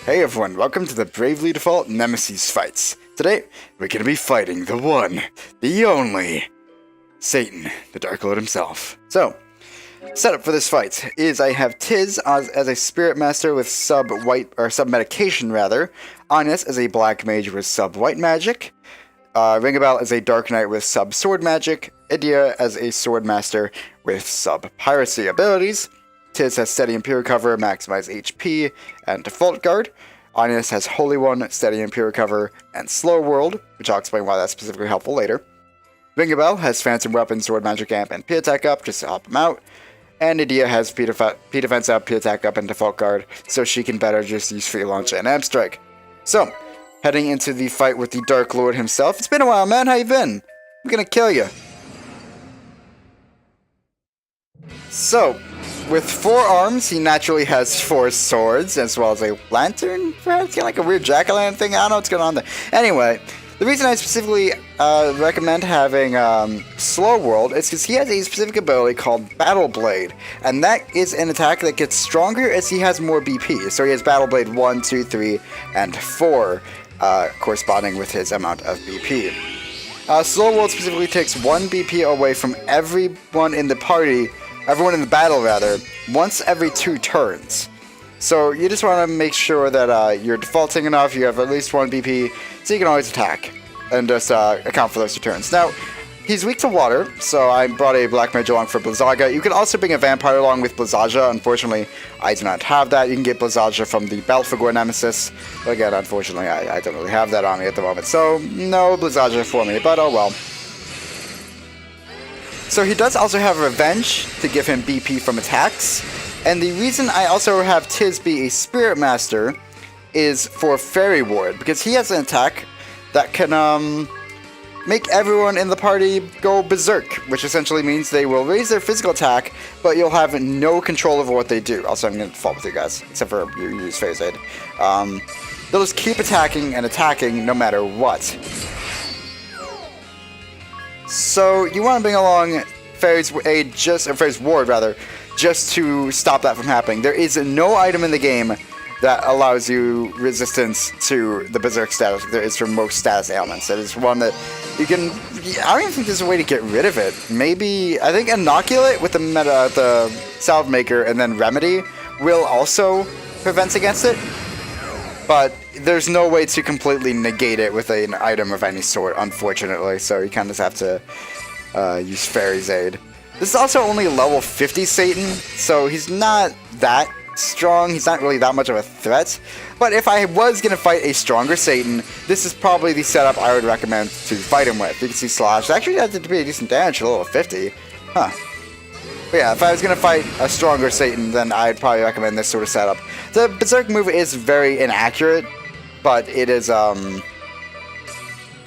Hey everyone, welcome to the Bravely Default Nemesis fights. Today, we're gonna be fighting the one, the only, Satan, the Dark Lord himself. So, setup for this fight is I have Tiz as a Spirit Master with sub-medication rather, Ines as a Black Mage with sub-white magic, Ringabel as a Dark Knight with sub-sword magic, Idia as a Sword Master with sub-piracy abilities, Tiz has Steady and Pure Cover, Maximize HP, and Default Guard. Ines has Holy One, Steady and Pure Cover, and Slow World, which I'll explain why that's specifically helpful later. Ringabel has Phantom Weapon, Sword Magic Amp, and P Attack up just to help him out. And Idia has P Defense up, P Attack up, and Default Guard, so she can better just use Free Launch and Amp Strike. So, heading into the fight with the Dark Lord himself. It's been a while, man. How you been? I'm gonna kill you. So, with 4 arms, he naturally has 4 swords, as well as a lantern, perhaps? Like a weird jack-o'-lantern thing? I don't know what's going on there. Anyway, the reason I specifically recommend having Slow World is because he has a specific ability called Battle Blade, and that is an attack that gets stronger as he has more BP. So he has Battle Blade 1, 2, 3, and 4, corresponding with his amount of BP. Slow World specifically takes 1 BP away from everyone in the battle rather, once every 2 turns. So you just want to make sure that you're defaulting enough, you have at least 1 BP, so you can always attack, and just account for those 2 turns. Now, he's weak to water, so I brought a Black Mage along for Blizzaga. You can also bring a Vampire along with Blizzaga. Unfortunately, I do not have that. You can get Blizzaga from the Belphegor Nemesis. But again, unfortunately, I don't really have that on me at the moment, so no Blizzaga for me, but oh well. So he does also have Revenge to give him BP from attacks, and the reason I also have Tiz be a Spirit Master is for Fairy Ward, because he has an attack that can make everyone in the party go berserk, which essentially means they will raise their physical attack, but you'll have no control over what they do. Also, I'm going to default with you guys, except for you use Phase Aid. They'll just keep attacking and attacking no matter what. So you want to bring along Fairy's Ward rather, just to stop that from happening. There is no item in the game that allows you resistance to the Berserk status like there is for most status ailments. It is one that you can. I don't even think there's a way to get rid of it. Maybe I think Inoculate with the Salve Maker and then Remedy will also prevent against it, but there's no way to completely negate it with an item of any sort, unfortunately, so you kind of just have to use Fairy's Aid. This is also only level 50 Satan, so he's not that strong, he's not really that much of a threat, but if I was going to fight a stronger Satan, this is probably the setup I would recommend to fight him with. You can see Slash, actually that did pretty decent damage at level 50, huh. But yeah, if I was going to fight a stronger Satan, then I'd probably recommend this sort of setup. The Berserk move is very inaccurate, but it is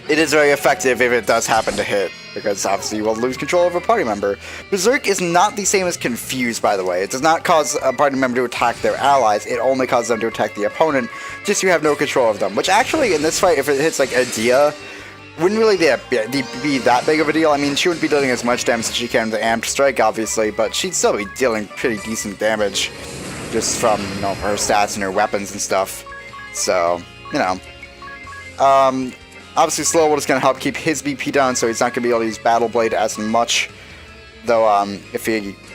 very effective if it does happen to hit, because obviously you will lose control of a party member. Berserk is not the same as Confuse, by the way. It does not cause a party member to attack their allies, it only causes them to attack the opponent, just so you have no control of them. Which actually, in this fight, if it hits like Idia, wouldn't really be that big of a deal. I mean, she wouldn't be dealing as much damage as she can with the Amped Strike, obviously, but she'd still be dealing pretty decent damage, just from, you know, her stats and her weapons and stuff. So, you know. Obviously, Slow World is going to help keep his BP down, so he's not going to be able to use Battle Blade as much. Though,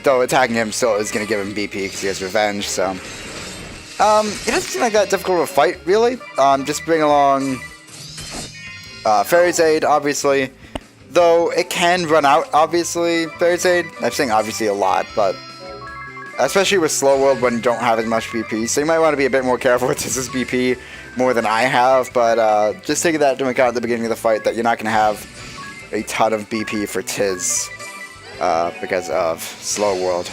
though attacking him still is going to give him BP because he has Revenge, so. It doesn't seem like that difficult of a fight, really. Just bring along Fairy's Aid, obviously. Though, it can run out, obviously, Fairy's Aid. I'm saying obviously a lot, but especially with Slow World when you don't have as much BP, so you might want to be a bit more careful with his BP more than I have, but just taking that into account at the beginning of the fight that you're not going to have a ton of BP for Tiz because of Slow World.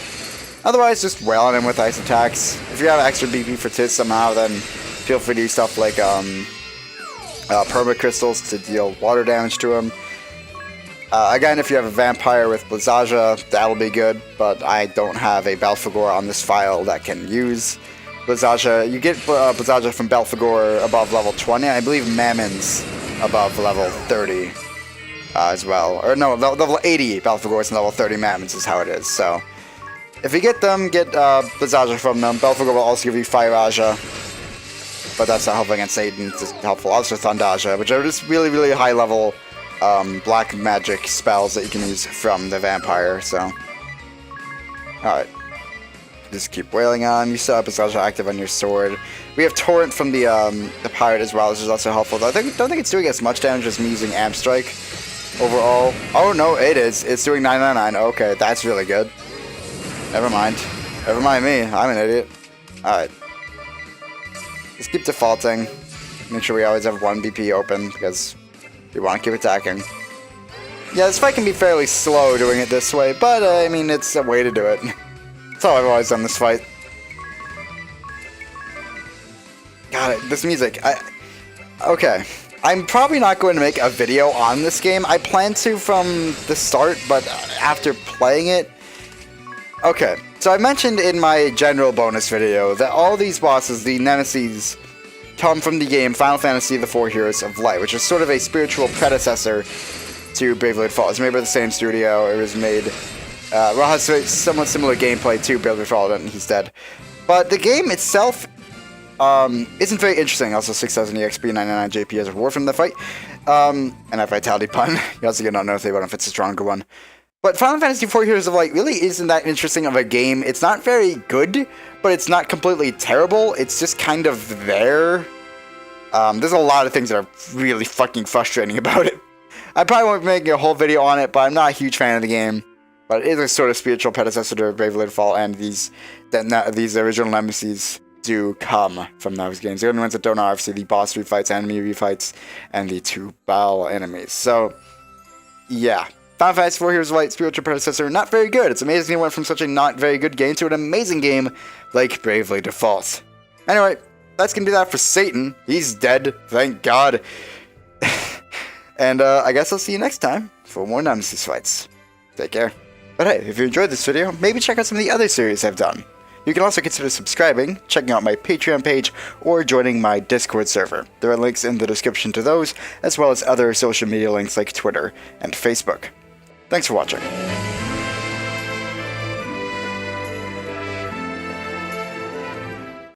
Otherwise, just wail on him with ice attacks. If you have extra BP for Tiz somehow, then feel free to use stuff like Permacrystals to deal water damage to him. Again, if you have a Vampire with Blizzaga, that'll be good, but I don't have a Belphegor on this file that can use Blizzaga. You get Blizzaga from Belphegor above level 20. I believe Mammon's above level 30 as well. Or no, level 80 Belphegors and level 30 Mammon's is how it is. So if you get them, get Blizzaga from them. Belphegor will also give you Fire Raja. but that's not helpful against Satan. It's just helpful also Thondaja, which are just really, really high level black magic spells that you can use from the vampire, so. Alright. Just keep wailing on. You still have Nostalgia active on your sword. We have Torrent from the pirate as well, which is also helpful. Though I don't think it's doing as much damage as me using Amp Strike overall. Oh no, it is. It's doing 999. Okay, that's really good. Never mind. Never mind me. I'm an idiot. Alright. Just keep defaulting. Make sure we always have 1 BP open because we want to keep attacking. Yeah, this fight can be fairly slow doing it this way, but I mean, it's a way to do it. That's how I've always done this fight. God, this music. Okay. I'm probably not going to make a video on this game. I plan to from the start, but after playing it... Okay, so I mentioned in my general bonus video that all these bosses, the Nemesis, come from the game Final Fantasy The Four Heroes of Light, which is sort of a spiritual predecessor to Bravely Default. It's made by the same studio. It was made... well, it has somewhat similar gameplay to Bravely Default, and he's dead. But the game itself isn't very interesting. Also, 6,000 EXP, 99 JP as a reward from the fight. And a Vitality Pun. You also get another thing, but if it's a stronger one. But Final Fantasy IV Heroes of Light really isn't that interesting of a game. It's not very good, but it's not completely terrible. It's just kind of there. There's a lot of things that are really fucking frustrating about it. I probably won't be making a whole video on it, but I'm not a huge fan of the game. But it is a sort of spiritual predecessor to Bravely Default, and these original Nemesis do come from those games. The only ones that don't are obviously the boss refights, enemy refights, and the 2 battle enemies. So, yeah. Final Fantasy IV Heroes of Light, spiritual predecessor, not very good. It's amazing it went from such a not very good game to an amazing game like Bravely Default. Anyway, that's gonna do that for Satan. He's dead, thank God. And I guess I'll see you next time for more Nemesis fights. Take care. But hey, if you enjoyed this video, maybe check out some of the other series I've done. You can also consider subscribing, checking out my Patreon page, or joining my Discord server. There are links in the description to those, as well as other social media links like Twitter and Facebook. Thanks for watching.